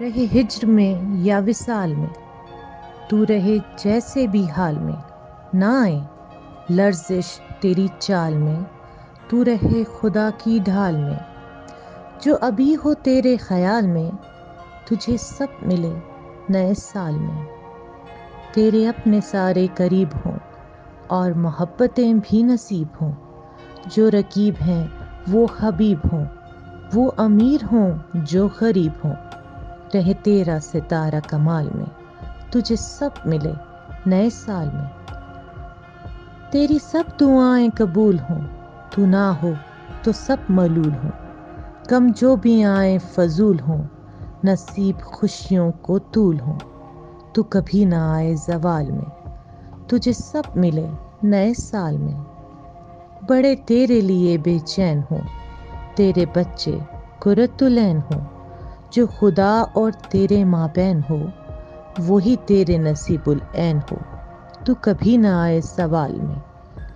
رہے ہجر میں یا وصال میں، تو رہے جیسے بھی حال میں، نہ آئے لرزش تیری چال میں، تو رہے خدا کی ڈھال میں، جو ابھی ہو تیرے خیال میں، تجھے سب ملے نئے سال میں، تیرے اپنے سارے قریب ہوں اور محبتیں بھی نصیب ہوں، جو رقیب ہیں وہ حبیب ہوں، وہ امیر ہوں جو غریب ہوں، رہے تیرا ستارہ کمال میں، تجھے سب ملے نئے سال میں، تیری سب دعائیں قبول ہوں، تو نہ ہو تو سب ملول ہوں، کم جو بھی آئیں فضول ہوں، نصیب خوشیوں کو طول ہوں، تو کبھی نہ آئے زوال میں، تجھے سب ملے نئے سال میں، بڑے تیرے لیے بے چین ہوں، تیرے بچے قرۃ العین ہوں، جو خدا اور تیرے مابین ہو، وہی تیرے نصیب العین ہو، تو کبھی نہ آئے سوال میں،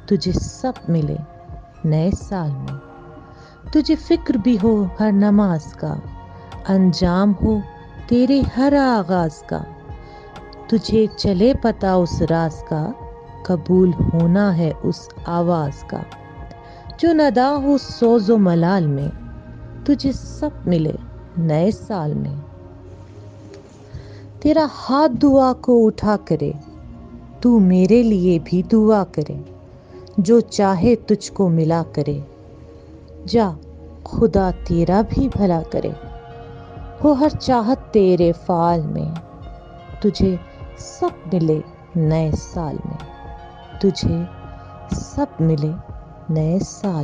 تجھے سب ملے نئے سال میں، تجھے فکر بھی ہو ہر نماز کا، انجام ہو تیرے ہر آغاز کا، تجھے چلے پتہ اس راز کا، قبول ہونا ہے اس آواز کا، جو ندا ہو سوز و ملال میں، تجھے سب ملے نئے سال میں، تیرا ہاتھ دعا کو اٹھا کرے، تو میرے لیے بھی دعا کرے، جو چاہے تجھ کو ملا کرے، جا خدا تیرا بھی بھلا کرے، ہو ہر چاہت تیرے فعال میں، تجھے سب ملے نئے سال میں، تجھے سب ملے نئے سال